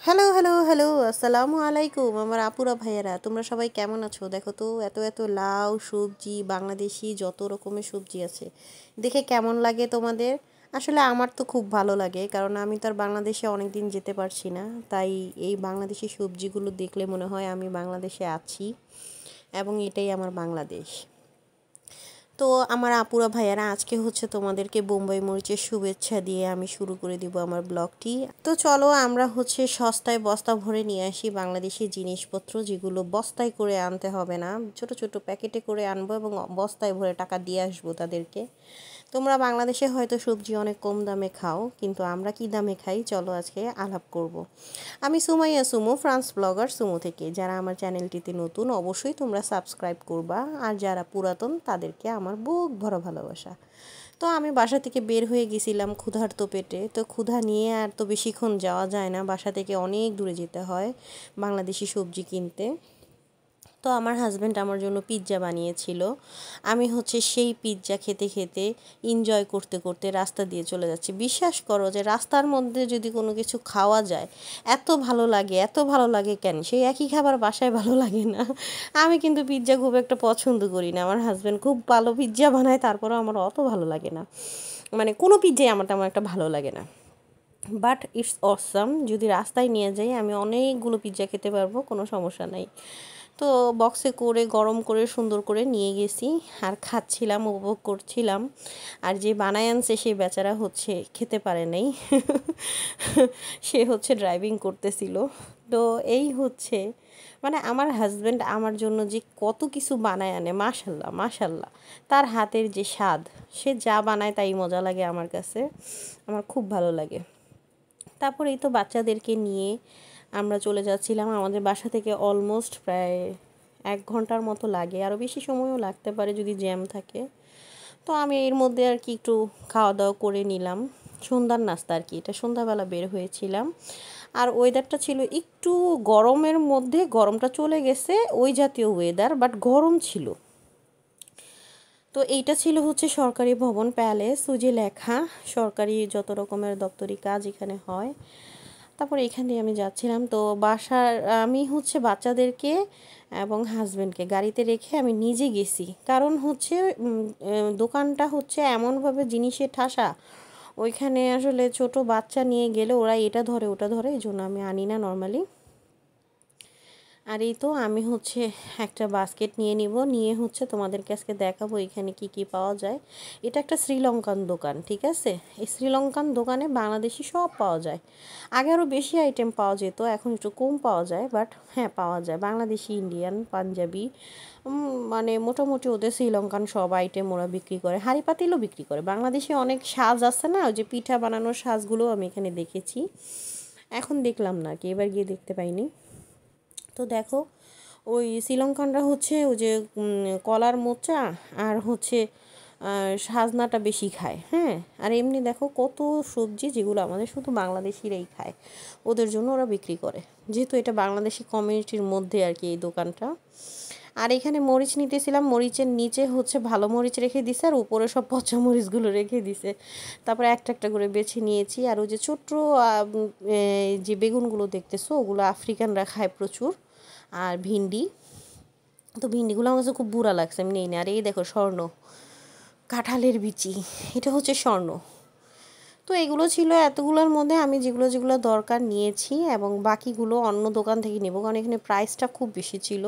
Hello, hello, hello! আসসালামু আলাইকুম আমার আপুরা ভাইয়েরা। তোমরা সবাই কেমন আছো? দেখো তো এত এত লাউ, সবজি, বাংলাদেশি যত রকমের সবজি আছে। দেখে কেমন লাগে তোমাদের? আসলে আমার তো খুব ভালো লাগে, কারণ আমি তো আর বাংলাদেশে অনেক দিন যেতে পারছি না। তাই এই বাংলাদেশি সবজিগুলো দেখলে মনে হয় আমি বাংলাদেশে আছি এবং এটাই আমার বাংলাদেশ। তো আমার আপুরা ভাইয়ারা, আজকে হচ্ছে তোমাদেরকে বোম্বাই মরিচের শুভেচ্ছা দিয়ে আমি শুরু করে দিব আমার ব্লগটি। তো চলো আমরা হচ্ছে সস্তায় বস্তা ভরে নিয়ে আসি বাংলাদেশি জিনিসপত্র, যেগুলো বস্তায় করে আনতে হবে না, ছোট ছোট প্যাকেটে করে আনবো এবং বস্তায় ভরে টাকা দিয়ে আসবো তাদেরকে। তোমরা বাংলাদেশে হয়তো সবজি অনেক কম দামে খাও, কিন্তু আমরা কি দামে খাই চলো আজকে আলাপ করব। আমি সুমাইয়া সুমু, ফ্রান্স ব্লগার সুমু থেকে। যারা আমার চ্যানেলটিতে নতুন অবশ্যই তোমরা সাবস্ক্রাইব করবা, আর যারা পুরাতন তাদেরকে আমার বুক ভরা ভালোবাসা। তো আমি বাসা থেকে বের হয়ে গেছিলাম ক্ষুধার্ত পেটে। তো ক্ষুধা নিয়ে আর তো বেশিক্ষণ যাওয়া যায় না, বাসা থেকে অনেক দূরে যেতে হয় বাংলাদেশি সবজি কিনতে। তো আমার হাজব্যান্ড আমার জন্য পিৎজা বানিয়েছিল। আমি হচ্ছে সেই পিৎজা খেতে খেতে এনজয় করতে করতে রাস্তা দিয়ে চলে যাচ্ছি। বিশ্বাস করো যে রাস্তার মধ্যে যদি কোনো কিছু খাওয়া যায় এত ভালো লাগে, এত ভালো লাগে কেন? সেই একই খাবার বাসায় ভালো লাগে না। আমি কিন্তু পিৎজা খুব একটা পছন্দ করি না। আমার হাজব্যান্ড খুব ভালো পিৎজা বানায়, তারপরেও আমার অত ভালো লাগে না। মানে কোনো পিৎজাই আমার তেমন একটা ভালো লাগে না। বাট ইটস অসাম, যদি রাস্তায় নিয়ে যাই আমি অনেকগুলো পিৎজা খেতে পারবো, কোনো সমস্যা নাই। তো বক্সে করে গরম করে সুন্দর করে নিয়ে গেছি, আর খাচ্ছিলাম, উপভোগ করছিলাম। আর যে বানায় আনছে সেই বেচারা হচ্ছে খেতে পারে নাই। সে হচ্ছে ড্রাইভিং করতেছিল। তো এই হচ্ছে, মানে আমার হাজব্যান্ড আমার জন্য যে কত কিছু বানায় আনে, মাশাল্লাহ মাশাল্লাহ। তার হাতের যে স্বাদ, সে যা বানায় তাই মজা লাগে আমার কাছে, আমার খুব ভালো লাগে। তারপর এই তো বাচ্চাদেরকে নিয়ে আমরা চলে যাচ্ছিলাম। আমাদের বাসা থেকে অলমোস্ট প্রায় 1 ঘন্টার মতো লাগে, আরও বেশি সময়ও লাগতে পারে যদি জ্যাম থাকে। তো আমি এর মধ্যে আর কি একটু খাওয়া দাওয়া করে নিলাম, সন্ধ্যার নাস্তা আর কি, এটা সন্ধ্যাবেলা বের হয়েছিলাম। আর ওয়েদারটা ছিল একটু গরমের মধ্যে, গরমটা চলে গেছে ওই জাতীয় ওয়েদার, বাট গরম ছিল। তো এইটা ছিল হচ্ছে সরকারি ভবন প্যালেস, ওই যে লেখা সরকারি যত রকমের দপ্তরি কাজ এখানে হয়। তারপর এখান দিয়ে আমি যাচ্ছিলাম। তো বাসার আমি হচ্ছে বাচ্চাদেরকে এবং হাজব্যান্ডকে গাড়িতে রেখে আমি নিজে গেছি, কারণ হচ্ছে দোকানটা হচ্ছে এমনভাবে জিনিসে ঠাসা, ওইখানে আসলে ছোট বাচ্চা নিয়ে গেলে ওরা এটা ধরে ওটা ধরে, এই জন্য আমি আনি না নর্মালি। আর এই তো আমি হচ্ছে একটা বাস্কেট নিয়ে নিব, নিয়ে হচ্ছে তোমাদেরকে আজকে দেখাবো এখানে কি কি পাওয়া যায়। এটা একটা শ্রীলঙ্কান দোকান, ঠিক আছে? এই শ্রীলঙ্কান দোকানে বাংলাদেশি সব পাওয়া যায়। আগে আরও বেশি আইটেম পাওয়া যেত, এখন একটু কম পাওয়া যায়, বাট হ্যাঁ পাওয়া যায় বাংলাদেশি, ইন্ডিয়ান, পাঞ্জাবি, মানে মোটামুটি ওদের শ্রীলঙ্কান সব আইটেম ওরা বিক্রি করে। হাঁড়ি পাতিলও বিক্রি করে। বাংলাদেশে অনেক সাজ আছে না, ওই যে পিঠা বানানোর সাজগুলো আমি এখানে দেখেছি, এখন দেখলাম না কি, এবার গিয়ে দেখতে পাইনি। তো দেখো ওই শ্রীলঙ্কানরা হচ্ছে ওই যে কলার মোচা আর হচ্ছে সাজনাটা বেশি খায়, হ্যাঁ। আর এমনি দেখো কত সবজি যেগুলো আমাদের শুধু বাংলাদেশিরাই খায়, ওদের জন্য ওরা বিক্রি করে, যেহেতু এটা বাংলাদেশি কমিউনিটির মধ্যে আর কি এই দোকানটা। আর এখানে মরিচ নিতেছিলাম, মরিচের নিচে হচ্ছে ভালো মরিচ রেখে দিছে আর উপরে সব পচা মরিচগুলো রেখে দিছে। তারপরে একটা একটা করে বেছে নিয়েছি। আর ওই যে ছোট্ট যে বেগুনগুলো দেখতেছো ওগুলো আফ্রিকানরা খায় প্রচুর। আর ভিন্ডি, তো ভিন্ডিগুলো আমার কাছে খুব বুড়া লাগছে, আমি নেই না। আর এই দেখো স্বর্ণ কাঁঠালের বিচি, এটা হচ্ছে স্বর্ণ। তো এগুলো ছিল এতগুলোর মধ্যে আমি যেগুলো যেগুলো দরকার নিয়েছি, এবং বাকিগুলো অন্য দোকান থেকে নেব, কারণ এখানে প্রাইসটা খুব বেশি ছিল।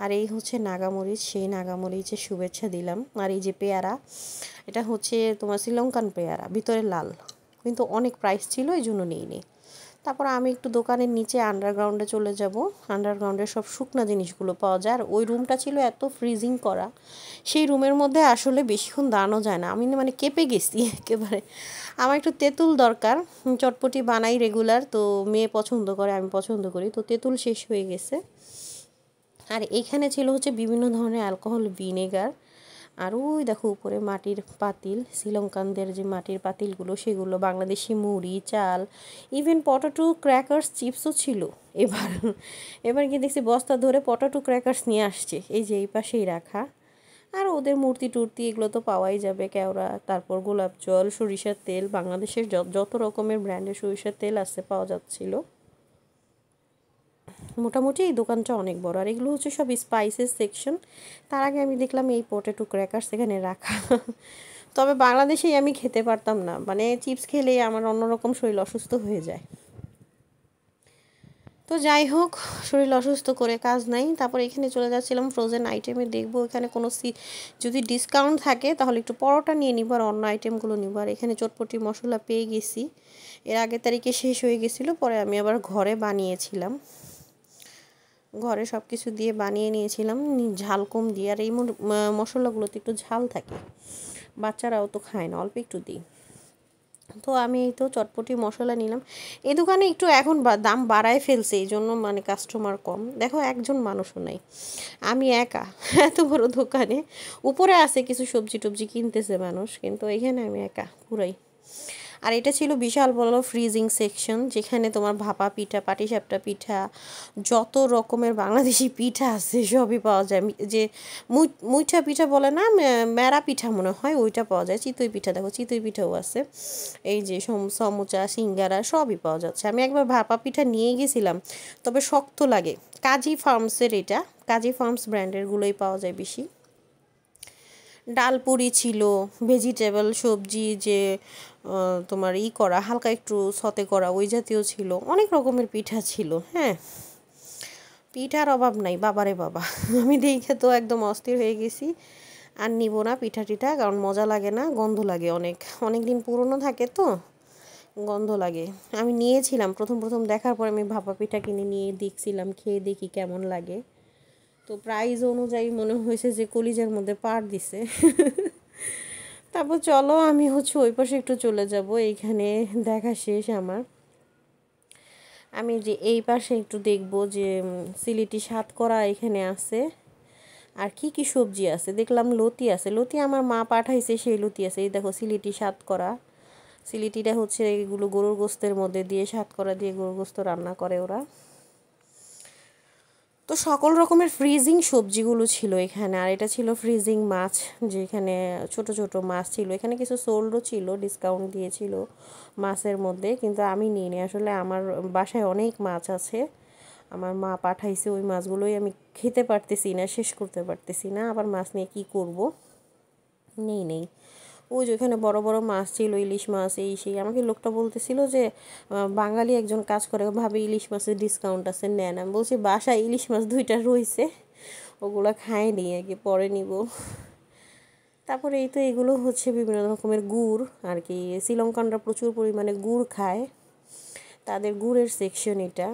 আর এই হচ্ছে নাগামরিচ, সেই নাগামরিচের শুভেচ্ছা দিলাম। আর এই যে পেয়ারা, এটা হচ্ছে তোমার শ্রীলঙ্কান পেয়ারা, ভিতরে লাল, কিন্তু অনেক প্রাইস ছিল এই জন্য নিইনি। তারপর আমি একটু দোকানের নিচে আন্ডারগ্রাউন্ডে চলে যাব। আন্ডারগ্রাউন্ডে সব শুকনা জিনিসগুলো পাওয়া যায়। আর ওই রুমটা ছিল এত ফ্রিজিং করা, সেই রুমের মধ্যে আসলে বেশিক্ষণ দাঁড়ানো যায় না। আমি মানে কেঁপে গেছি একেবারে। আমার একটু তেঁতুল দরকার, চটপটি বানাই রেগুলার, তো মেয়ে পছন্দ করে, আমি পছন্দ করি, তো তেঁতুল শেষ হয়ে গেছে। আর এইখানে ছিল হচ্ছে বিভিন্ন ধরনের অ্যালকোহল, ভিনেগার। আর ওই দেখো উপরে মাটির পাতিল, শ্রীলঙ্কানদের যে মাটির পাতিলগুলো সেগুলো, বাংলাদেশি মুড়ি, চাল, ইভেন পটাটো ক্র্যাকার্স, চিপসও ছিল। এবার এবার গিয়ে দেখছি বস্তা ধরে পটাটো ক্র্যাকার্স নিয়ে আসছে, এই যে এই পাশেই রাখা। আর ওদের মূর্তি টুর্তি এগুলো তো পাওয়াই যাবে, কেওড়া, তারপর গোলাপ জল, সরিষার তেল, বাংলাদেশের যত রকমের ব্র্যান্ডের সরিষার তেল আছে পাওয়া যাচ্ছিলো। মোটামুটি এই দোকানটা অনেক বড়। আর এগুলো হচ্ছে সব স্পাইসেস সেকশন। তার আগে আমি দেখলাম এই পটেটো ক্র্যাকার্স এখানে রাখা। তবে বাংলাদেশেই আমি খেতে পারতাম না, মানে চিপস খেলেই আমার অন্যরকম শরীর অসুস্থ হয়ে যায়। তো যাই হোক, শরীর অসুস্থ করে কাজ নাই। তারপর এখানে চলে যাচ্ছিলাম ফ্রোজেন আইটেমে, দেখবো এখানে কোনো যদি ডিসকাউন্ট থাকে তাহলে একটু পরোটা নিয়ে নিব আর অন্য আইটেমগুলো নিব। আর এখানে চটপটি মশলা পেয়ে গেছি, এর আগের তারিখে শেষ হয়ে গেছিলো, পরে আমি আবার ঘরে বানিয়েছিলাম, ঘরে সব কিছু দিয়ে বানিয়ে নিয়েছিলাম ঝাল কম দিয়ে। আর এই মশলাগুলোতে একটু ঝাল থাকে, বাচ্চারাও তো খায় না, অল্প একটু দিই। তো আমি এই তো চটপটি মশলা নিলাম। এই দোকানে একটু এখন দাম বাড়ায় ফেলছে, এই জন্য মানে কাস্টমার কম। দেখো একজন মানুষও নাই, আমি একা এত বড় দোকানে। উপরে আছে কিছু সবজি টবজি কিনতেছে মানুষ, কিন্তু এখানে আমি একা পুরাই। আর এটা ছিল বিশাল বড় ফ্রিজিং সেকশন, যেখানে তোমার ভাপা পিঠা, পাটিসাপটা পিঠা, যত রকমের বাংলাদেশি পিঠা আছে সবই পাওয়া যায়। যে মুইঠা পিঠা বলে না, মেরা পিঠা মনে হয়, ওইটা পাওয়া যায়। চিতই পিঠা, দেখো চিতই পিঠাও আছে। এই যে সমুচা, সিঙ্গারা সবই পাওয়া যাচ্ছে। আমি একবার ভাপা পিঠা নিয়ে গেছিলাম, তবে শক্ত লাগে। কাজী ফার্মসের এটা, কাজী ফার্মস ব্র্যান্ডেরগুলোই পাওয়া যায় বেশি। ডাল পুরি ছিল, ভেজিটেবল সবজি যে তোমার করা হালকা একটু সতে করা ওই জাতীয় ছিল, অনেক রকমের পিঠা ছিল। হ্যাঁ, পিঠার অভাব নাই, বাবারে বাবা। আমি দেখে তো একদম অস্থির হয়ে গেছি, আর নিব না পিঠা টিঠা, কারণ মজা লাগে না, গন্ধ লাগে, অনেক অনেক দিন পুরনো থাকে তো গন্ধ লাগে। আমি নিয়েছিলাম প্রথম প্রথম দেখার পর আমি ভাপা পিঠা কিনে নিয়ে দেখছিলাম, খেয়ে দেখি কেমন লাগে। তো প্রাইস অনুযায়ী মনে হয়েছে যে কলিজার মধ্যে পাড় দিছে। তারপর চলো আমি হচ্ছে ওই পাশে একটু চলে যাব, এইখানে দেখা শেষ আমার। আমি যে এই পাশে একটু দেখব যে সিলেটি সাতকরা এখানে আছে, আর কি কি সবজি আছে দেখলাম। লতি আছে, লতি আমার মা পাঠাইছে, সেই লতি আছে। এই দেখো সিলেটি সাতকরা, সিলেটিটা হচ্ছে এগুলো গরুর গোস্তের মধ্যে দিয়ে, সাতকরা দিয়ে গরুর গোস্ত রান্না করে ওরা। তো সকল রকমের ফ্রিজিং সবজিগুলো ছিল এখানে। আর এটা ছিল ফ্রিজিং মাছ, যেখানে ছোট ছোট মাছ ছিল। এখানে কিছু সোল্ডও ছিল, ডিসকাউন্ট দিয়েছিল মাছের মধ্যে, কিন্তু আমি নিইনি। আসলে আমার বাসায় অনেক মাছ আছে, আমার মা পাঠাইছে, ওই মাছগুলোই আমি খেতে পারতেছি না, শেষ করতে পারতেছি না, আবার মাছ নিয়ে কি করব, নেই। ওই যে ওখানে বড় বড় মাছ ছিল, ইলিশ মাছ, এই সেই। আমাকে লোকটা বলতেছিল যে বাঙালি একজন কাজ করে, ভাবে ইলিশ মাছের ডিসকাউন্ট আছে, নেন। আমি বলছি বাসায় ইলিশ মাছ 2টা রয়েছে, ওগুলো খাইনি, আগে পরে নিব। তারপরে এই তো এগুলো হচ্ছে বিভিন্ন রকমের গুড় আর কি। শ্রীলঙ্কানরা প্রচুর পরিমাণে গুড় খায়, তাদের গুড়ের সেকশন এটা।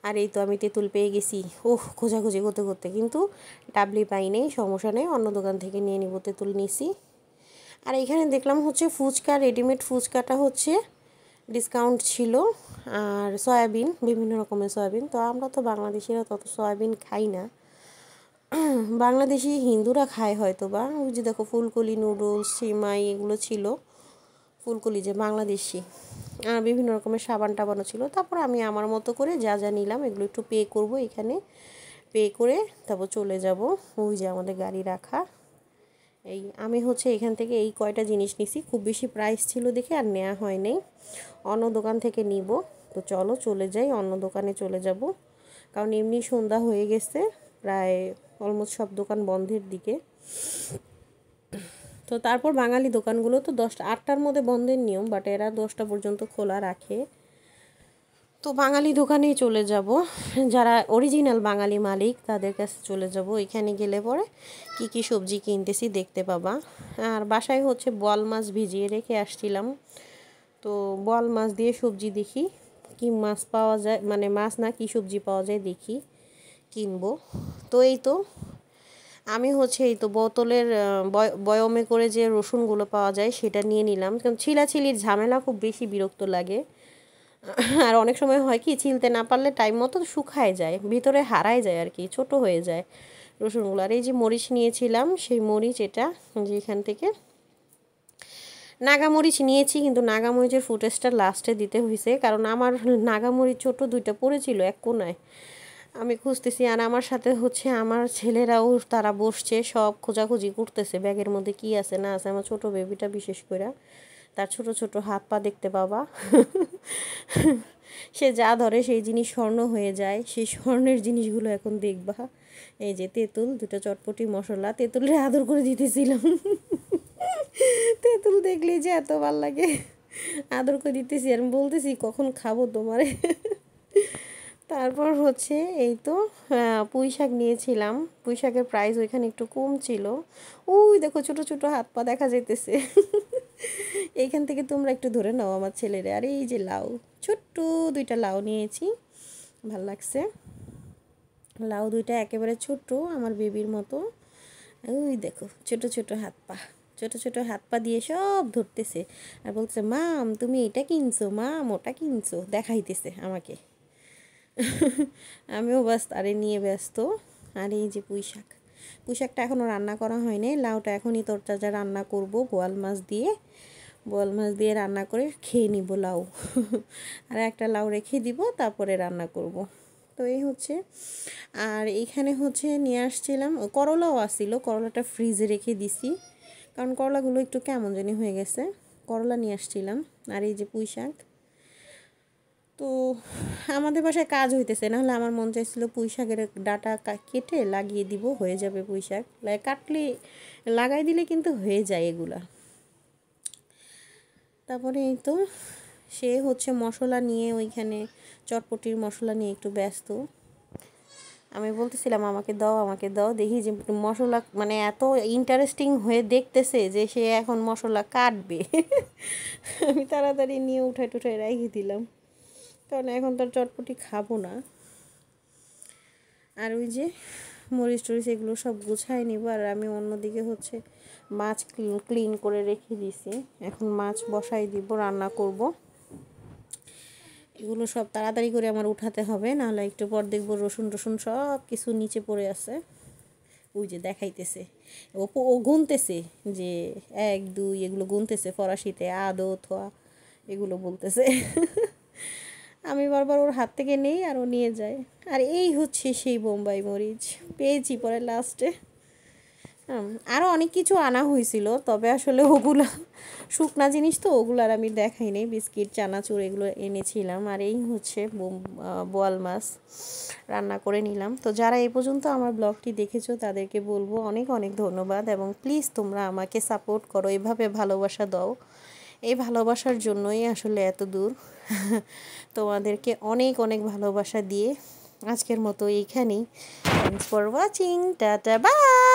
আর এই তো আমি তেঁতুল পেয়ে গেছি, খোঁজাখুঁজি করতে করতে, কিন্তু ডাবলি পাই নেই, সমস্যা নেই, অন্য দোকান থেকে নিয়ে নিব। তেঁতুল নিছি। আর এখানে দেখলাম হচ্ছে ফুচকা, রেডিমেড ফুচকাটা হচ্ছে ডিসকাউন্ট ছিল। আর সয়াবিন, বিভিন্ন রকমের সয়াবিন। তো আমরা তো বাংলাদেশিরা তত সয়াবিন খাই না, বাংলাদেশি হিন্দুরা খায় হয়তো বা। ওই যে দেখো ফুলকলি নুডলস, সিমাই এগুলো ছিল। ফুলকলি যে বাংলাদেশি। আর বিভিন্ন রকমের সাবান টাবানও ছিল। তারপর আমি আমার মতো করে যা যা নিলাম এগুলো একটু পে করব এখানে, পে করে তারপর চলে যাব। ওই যে আমাদের গাড়ি রাখা। এই আমি হচ্ছে এখান থেকে এই কয়টা জিনিস নিছি, খুব বেশি প্রাইস ছিল দেখে আর নেওয়া হয় নাই, অন্য দোকান থেকে নিব। তো চলো চলে যাই, অন্য দোকানে চলে যাব, কারণ এমনি সন্ধ্যা হয়ে গেছে, প্রায় অলমোস্ট সব দোকান বন্ধের দিকে। তো তারপর বাঙালি দোকানগুলো তো 8টার মধ্যে বন্ধের নিয়ম, বাট এরা 10টা পর্যন্ত খোলা রাখে। তো বাঙালি দোকানেই চলে যাব, যারা অরিজিনাল বাঙালি মালিক তাদের কাছে চলে যাব। এখানে গেলে পরে কি কি সবজি কিনতেছি দেখতে পাবা। আর বাসায় হচ্ছে বোয়াল মাছ ভিজিয়ে রেখে আসছিলাম, তো বোয়াল মাছ দিয়ে সবজি দেখি কি মাছ পাওয়া যায়, মানে মাছ না কি সবজি পাওয়া যায় দেখি কিনবো। তো এই তো আমি হচ্ছে এই তো বোতলের বয়মে করে যে রসুনগুলো পাওয়া যায় সেটা নিয়ে নিলাম, কারণ ছিলাছিলির ঝামেলা খুব বেশি বিরক্ত লাগে। আর অনেক সময় হয় কি, ছিলতে না পারলে টাইম মতো শুকায় যায়, ভিতরে হারায় যায় আর কি, ছোট হয়ে যায় রসুনগুলো। আর এই যে মরিচ নিয়েছিলাম, সেই মরিচ এটা যে এখান থেকে নাগামরিচ নিয়েছি, কিন্তু নাগামরিচের ফুটেজটা লাস্টে দিতে হয়েছে, কারণ আমার নাগামরিচ ছোট 2টা পড়েছিল এক কোনায়, আমি খুঁজতেছি। আর আমার সাথে হচ্ছে আমার ছেলেরাও, তারা বসছে, সব খোঁজাখুঁজি করতেছে ব্যাগের মধ্যে কি আছে না আছে। আমার ছোট বেবিটা বিশেষ করে, তার ছোট ছোট হাত পা দেখতে পাবা। সে যা ধরে সেই জিনিস স্বর্ণ হয়ে যায়। সেই স্বর্ণের জিনিসগুলো এখন দেখবা। এই যে তেঁতুল, দুটো চটপটি মশলা, তেঁতুলের আদর করে দিতেছিলাম। তেঁতুল দেখলেই যে এত ভাল লাগে, আদর করে দিতেছি আর আমি বলতেছি কখন খাবো তোমারে। তারপর হচ্ছে এই তো পুঁই শাক নিয়েছিলাম। পুঁই শাকের প্রাইস ওইখানে একটু কম ছিল। ওই দেখো ছোট ছোট হাত পা দেখা যাইতেছে। এইখান থেকে তোমরা একটু ধরে নাও আমার ছেলেরে। আর এই যে লাউ, ছোট্ট দুইটা লাউ নিয়েছি, ভাল লাগছে। লাউ দুইটা একেবারে ছোট, আমার বেবির মতো। ওই দেখো ছোট ছোট হাত পা, ছোট ছোট হাত পা দিয়ে সব ধরতেছে আর বলছে মাম তুমি এটা কিনছো, মাম ওটা কিনছো, দেখাইতেছে আমাকে। আমিও বাস তারে নিয়ে ব্যস্ত। আর এই যে পুঁই শাক, পুঁই শাকটা এখনও রান্না করা হয়নি। লাউটা এখনই তরতাজা রান্না করব বোয়াল মাছ দিয়ে। বোয়াল মাছ দিয়ে রান্না করে খেয়ে নিব লাউ। আর একটা লাউ রেখে দিব, তারপরে রান্না করব। তো এই হচ্ছে। আর এইখানে হচ্ছে নিয়ে আসছিলাম করলাও আসছিল, করলাটা ফ্রিজে রেখে দিছি কারণ করলাগুলো একটু কেমন জানি হয়ে গেছে। করলা নিয়ে আসছিলাম। আর এই যে পুঁই শাক। তো আমাদের বাসায় কাজ হইতেছে, নাহলে আমার মন চাইছিল পুঁই শাকের ডাটা কেটে লাগিয়ে দিব, হয়ে যাবে পুঁই শাক। কাটলে লাগাই দিলে কিন্তু হয়ে যায় এগুলা। তারপরে এই তো সে হচ্ছে মশলা নিয়ে ওইখানে চটপটির মশলা নিয়ে একটু ব্যস্ত। আমি বলতেছিলাম আমাকে দাও আমাকে দাও, দেখি যে মশলা মানে এত ইন্টারেস্টিং হয়ে দেখতেছে যে সে এখন মশলা কাটবে। আমি তাড়াতাড়ি নিয়ে উঠাই টুঠাই রেখে দিলাম, কারণ এখন তো আর চটপটি খাবো না। আর ওই যে মরিচ টরিচ এগুলো সব গুছাই নিব। আর আমি অন্যদিকে হচ্ছে মাছ ক্লিন করে রেখে দিছি, এখন মাছ বসাই দিব, রান্না করব। এগুলো সব তাড়াতাড়ি করে আমার উঠাতে হবে, নাহলে একটু পর দেখবো রসুন টসুন সব কিছু নিচে পড়ে আছে। ওই যে দেখাইতেছে, ও গুনতেছে যে 1 2 এগুলো গুনতেছে ফরাসিতে, আদো থোয়া এগুলো বলতেছে। আমি বারবার ওর হাত থেকে নেই আর ও নিয়ে যায়। আর এই হচ্ছে সেই বোম্বাই মরিচ, পেয়েছি পরে লাস্টে। আরও অনেক কিছু আনা হয়েছিল, তবে আসলে ওগুলো শুকনা জিনিস তো ওগুলো আর আমি দেখাই নাই। বিস্কিট চানাচুর এগুলো এনেছিলাম। আর এই হচ্ছে বোয়াল মাছ রান্না করে নিলাম। তো যারা এই পর্যন্ত আমার ব্লগটি দেখেছো তাদেরকে বলবো অনেক অনেক ধন্যবাদ, এবং প্লিজ তোমরা আমাকে সাপোর্ট করো, এভাবে ভালোবাসা দাও। এই ভালোবাসার জন্যই আসলে এত দূর। তোমাদেরকে অনেক অনেক ভালোবাসা দিয়ে আজকের মতো এইখানেই। Thanks for watching, tata bye.